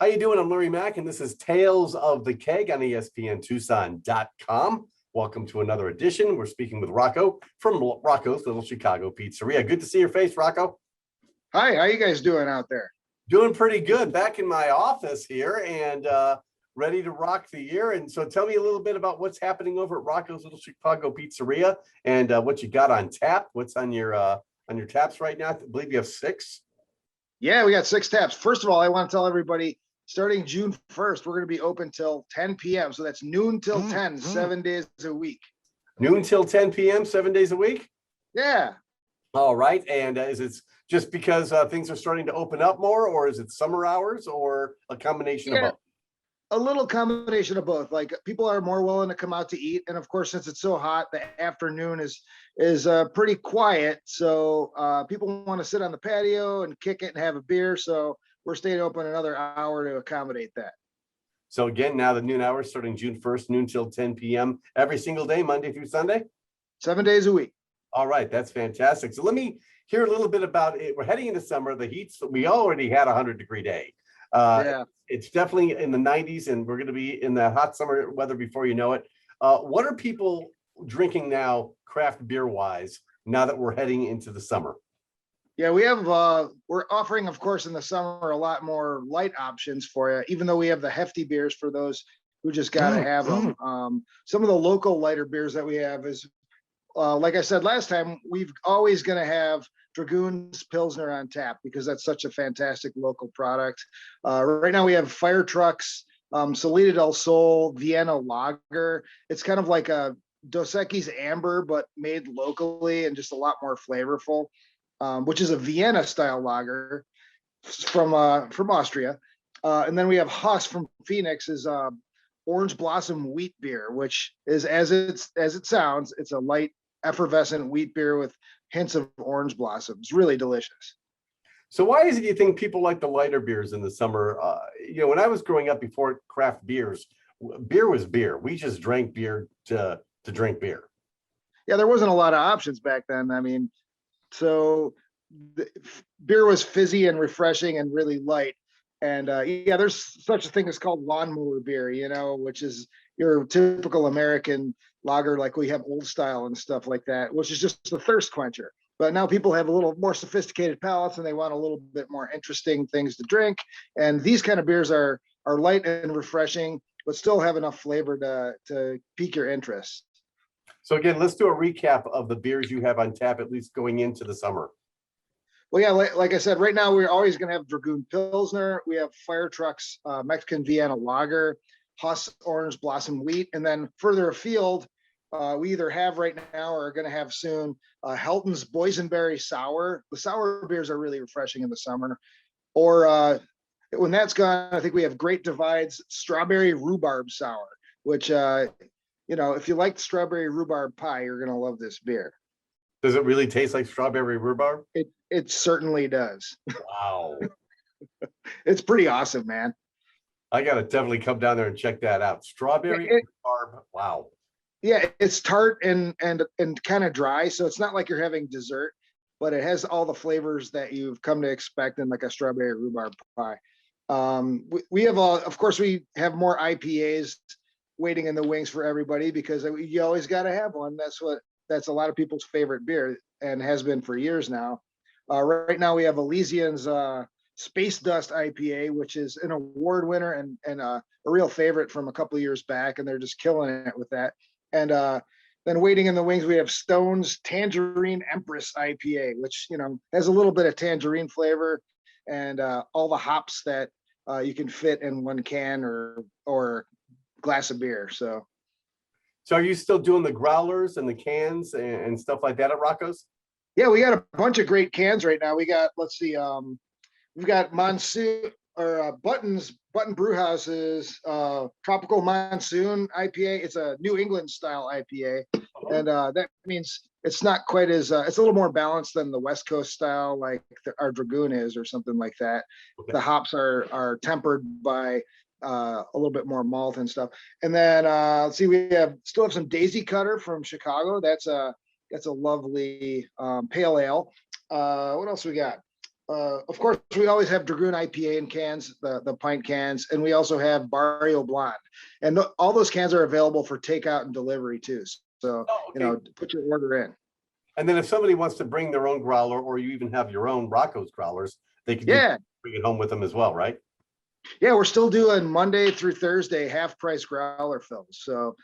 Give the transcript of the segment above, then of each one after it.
How you doing? I'm Larry Mack, and this is Tales of the Keg on ESPNTucson.com. Welcome to another edition. We're speaking with Rocco from Roccos Little Chicago Pizzeria. Good to see your face, Rocco. Hi, how you guys doing out there? Doing pretty good. Back in my office here and ready to rock the year. And so tell me a little bit about what's happening over at Roccos Little Chicago Pizzeria and what you got on tap. What's on your taps right now? I believe you have 6. Yeah, we got 6 taps. First of all, I want to tell everybody, starting June 1st, we're going to be open till 10 p.m. So that's noon till 10, 7 days a week. Noon till 10 p.m., 7 days a week? Yeah. All right. And is it just because things are starting to open up more, or is it summer hours, or a combination of both? A little combination of both. Like, people are more willing to come out to eat. And of course, since it's so hot, the afternoon is pretty quiet. So people want to sit on the patio and kick it and have a beer. So we're staying open another hour to accommodate that. So again, now the noon hours starting June 1st, noon till 10 p.m. every single day, Monday through Sunday? 7 days a week. All right, that's fantastic. So let me hear a little bit about it. We're heading into summer. The heat's, we already had a 100-degree day. It's definitely in the 90s, and we're going to be in that hot summer weather before you know it. What are people drinking now, craft beer wise, now that we're heading into the summer? Yeah, we're offering, of course, in the summer, a lot more light options for you, even though we have the hefty beers for those who just got to have them. Some of the local lighter beers that we have is, like I said last time, we've always going to have Dragoon's Pilsner on tap because that's such a fantastic local product. Right now we have Fire Truck's Salida del Sol Vienna Lager. It's kind of like a Dos Equis Amber, but made locally and just a lot more flavorful, which is a Vienna style lager from Austria. And then we have Huss from Phoenix is Orange Blossom wheat beer, which is as it sounds, it's a light effervescent wheat beer with hints of orange blossoms. Really delicious. So why is it you think people like the lighter beers in the summer? When I was growing up before craft beers, beer was beer. We just drank beer to drink beer. Yeah, there wasn't a lot of options back then. I mean, so the beer was fizzy and refreshing and really light. And there's such a thing as called lawnmower beer, which is your typical American lager, like we have Old Style and stuff like that, which is just a thirst quencher. But now people have a little more sophisticated palates and they want a little bit more interesting things to drink. And these kind of beers are light and refreshing, but still have enough flavor to pique your interest. So again, let's do a recap of the beers you have on tap, at least going into the summer. Well, yeah, like I said, right now we're always going to have Dragoon Pilsner. We have Fire Truck's Mexican Vienna Lager, Huss Orange Blossom Wheat, and then further afield, we either have right now or are going to have soon Helton's Boysenberry Sour. The sour beers are really refreshing in the summer. Or when that's gone, I think we have Great Divide's Strawberry Rhubarb Sour, which, if you like strawberry rhubarb pie, you're going to love this beer. Does it really taste like strawberry rhubarb? It certainly does. Wow. It's pretty awesome, man. I got to definitely come down there and check that out. Strawberry rhubarb. Wow. Yeah, it's tart and kind of dry, so it's not like you're having dessert, but it has all the flavors that you've come to expect in like a strawberry rhubarb pie. We have of course, we have more IPAs waiting in the wings for everybody because you always got to have one. That's a lot of people's favorite beer and has been for years now. Right now we have Elysian's Space Dust IPA, which is an award winner and a real favorite from a couple of years back, and they're just killing it with that. And then waiting in the wings, we have Stone's Tangerine Empress IPA, which has a little bit of tangerine flavor and all the hops that you can fit in one can or glass of beer. So are you still doing the growlers and the cans and stuff like that at Roccos? Yeah, we got a bunch of great cans right now. We got, let's see, we've got Monsoon or Button Brewhouse's Tropical Monsoon IPA. It's a New England style IPA, and that means it's not quite as it's a little more balanced than the West Coast style, like our Dragoon is, or something like that. Okay. The hops are tempered by a little bit more malt and stuff. And then let's see, we still have some Daisy Cutter from Chicago. That's a lovely pale ale. What else we got? Of course, we always have Dragoon IPA in cans, the pint cans, and we also have Barrio Blonde, and all those cans are available for takeout and delivery too. So Oh, okay. put your order in. And then if somebody wants to bring their own growler, or you even have your own Roccos growlers, they can Yeah, bring it home with them as well, right? yeah, we're still doing Monday through Thursday half price growler fills. So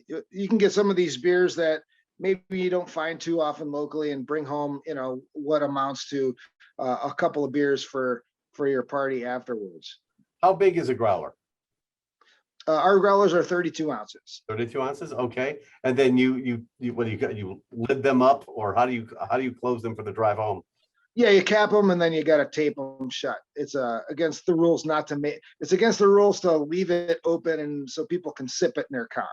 you can get some of these beers that maybe you don't find too often locally and bring home, what amounts to a couple of beers for your party afterwards. How big is a growler? Our growlers are 32 ounces. 32 ounces. Okay. And then what do you got? You lid them up, or how do you close them for the drive home? Yeah, you cap them and then you got to tape them shut. It's against the rules not to make. It's against the rules to leave it open and so people can sip it in their car.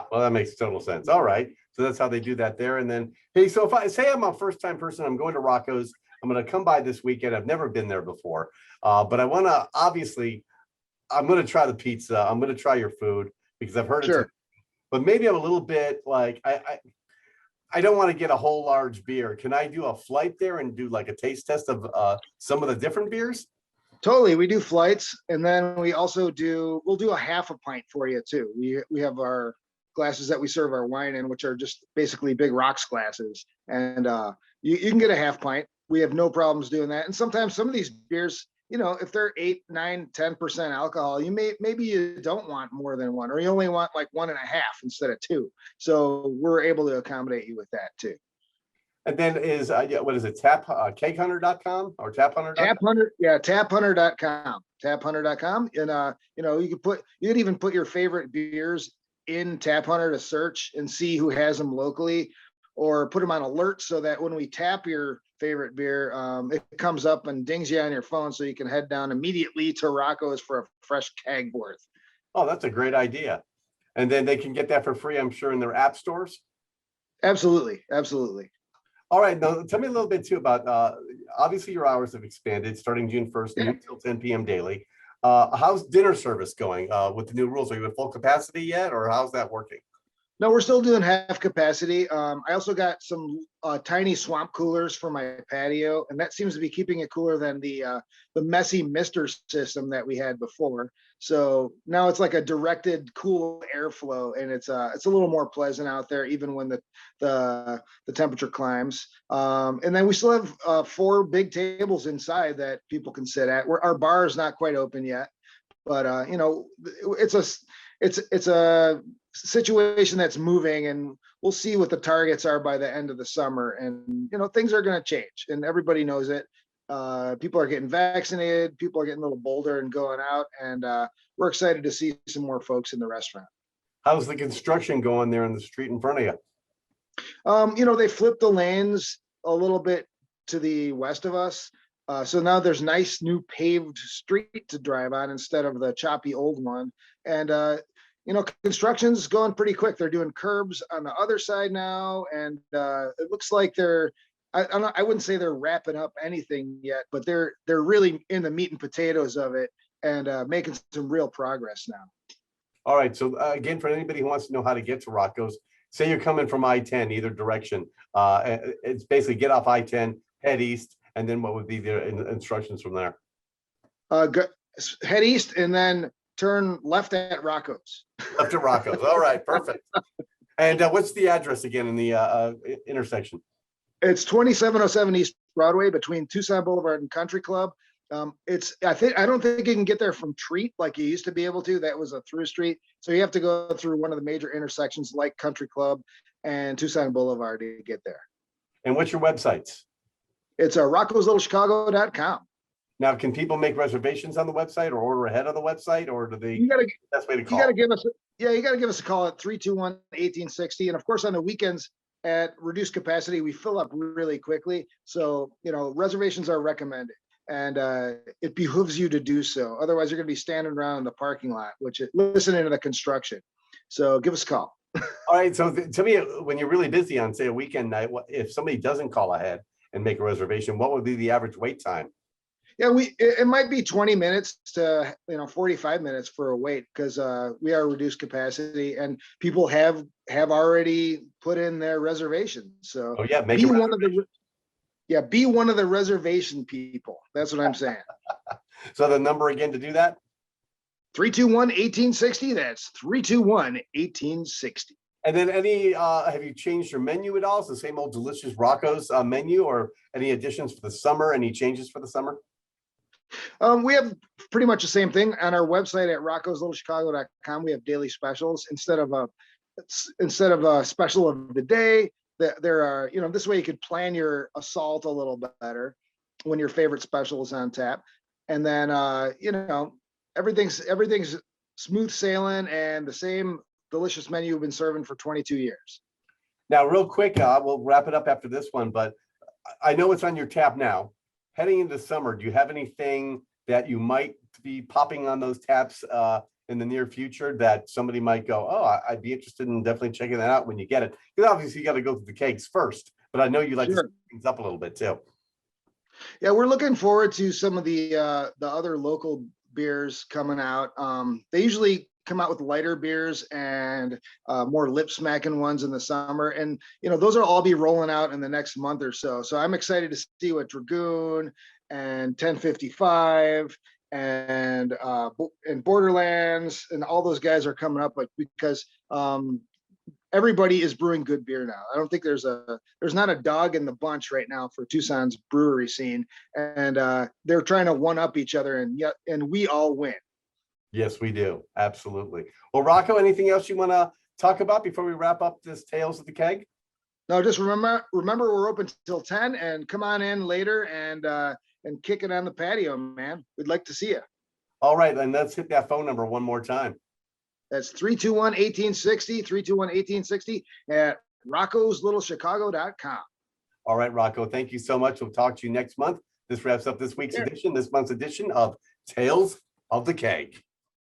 Well, that makes total sense. All right. So that's how they do that there. And then, hey, so if I say I'm a first time person, I'm going to Roccos. I'm going to come by this weekend. I've never been there before, but I want to obviously. I'm going to try the pizza. I'm going to try your food because I've heard Sure. but maybe I'm a little bit like I don't want to get a whole large beer. Can I do a flight there and do like a taste test of some of the different beers? Totally. We do flights, and then we'll do a half a pint for you too. We have our glasses that we serve our wine in, which are just basically big rocks glasses. And you can get a half pint. We have no problems doing that. And sometimes some of these beers, if they're 8, 9, 10% alcohol, maybe you don't want more than one, or you only want like 1.5 instead of 2. So we're able to accommodate you with that too. And then what is it? Kegehunter.com or taphunter.com? Tap Hunter, yeah, taphunter.com. Taphunter.com. And you could even put your favorite beers in Tap Hunter to search and see who has them locally, or put them on alert so that when we tap your favorite beer, it comes up and dings you on your phone so you can head down immediately to Roccos for a fresh keg worth. Oh, that's a great idea. And then they can get that for free, I'm sure, in their app stores. Absolutely. Absolutely. All right. Now tell me a little bit too about obviously your hours have expanded starting June 1st until 10 p.m. daily. How's dinner service going with the new rules? Are you at full capacity yet, or how's that working? No, we're still doing half capacity. I also got some tiny swamp coolers for my patio, and that seems to be keeping it cooler than the messy Mister system that we had before. So now it's like a directed cool airflow, and it's a little more pleasant out there, even when the temperature climbs. And then we still have 4 big tables inside that people can sit at. Our bar is not quite open yet, but it's a situation that's moving, and we'll see what the targets are by the end of the summer. And things are going to change, and everybody knows it. People are getting vaccinated, people are getting a little bolder and going out, and we're excited to see some more folks in the restaurant. How's the construction going there in the street in front of you? They flipped the lanes a little bit to the west of us. So now there's nice new paved street to drive on instead of the choppy old one. And construction's going pretty quick. They're doing curbs on the other side now, and it looks like I wouldn't say they're wrapping up anything yet, but they're really in the meat and potatoes of it, and making some real progress now. All right. So again, for anybody who wants to know how to get to Roccos, say you're coming from I-10, either direction. It's basically get off I-10, head east, and then what would be the instructions from there? Head east and then turn left at Roccos. Left at Roccos. All right, perfect. And what's the address again in the intersection? It's 2707 East Broadway between Tucson Boulevard and Country Club. I don't think you can get there from Treat like you used to be able to. That was a through street. So you have to go through one of the major intersections like Country Club and Tucson Boulevard to get there. And what's your websites? It's roccoslittlechicago.com. Now, can people make reservations on the website or order ahead of the website, or do they? That's the way to call. You got to give us a call at 321-1860. And of course, on the weekends at reduced capacity, we fill up really quickly. So, reservations are recommended, and it behooves you to do so. Otherwise, you're going to be standing around in the parking lot, listening to the construction. So give us a call. All right. So tell me, when you're really busy on, say, a weekend night, if somebody doesn't call ahead and make a reservation, what would be the average wait time? Yeah, it might be 20 minutes to 45 minutes for a wait, because we are reduced capacity and people have already put in their reservations. So yeah, Yeah, be one of the reservation people. That's what I'm saying. So the number again to do that? 321-1860. That's 321-1860. And then have you changed your menu at all? It's the same old delicious Roccos menu, or any additions for the summer? Any changes for the summer? We have pretty much the same thing on our website at roccoslittlechicago.com. We have daily specials instead of a special of the day. There are, this way you could plan your assault a little bit better when your favorite special is on tap. And then, everything's smooth sailing and the same delicious menu we've been serving for 22 years. Now, real quick, we'll wrap it up after this one, but I know it's on your tap now. Heading into summer, do you have anything that you might be popping on those taps in the near future that somebody might go, oh, I'd be interested in definitely checking that out when you get it? Because obviously you got to go through the kegs first, but I know you like to speed things up a little bit too. Yeah, we're looking forward to some of the other local beers coming out. They usually come out with lighter beers and more lip smacking ones in the summer, and those will all be rolling out in the next month or so. So I'm excited to see what Dragoon and 1055 and Borderlands and all those guys are coming up, because everybody is brewing good beer now. I don't think there's not a dog in the bunch right now for Tucson's brewery scene, and they're trying to one up each other, and we all win. Yes, we do. Absolutely. Well, Rocco, anything else you want to talk about before we wrap up this Tales of the Keg? No, just remember we're open till 10, and come on in later and kick it on the patio, man. We'd like to see you. All right, then let's hit that phone number one more time. That's 321-1860, 321-1860 at roccoslittlechicago.com. All right, Rocco, thank you so much. We'll talk to you next month. This wraps up this month's edition of Tales of the Keg.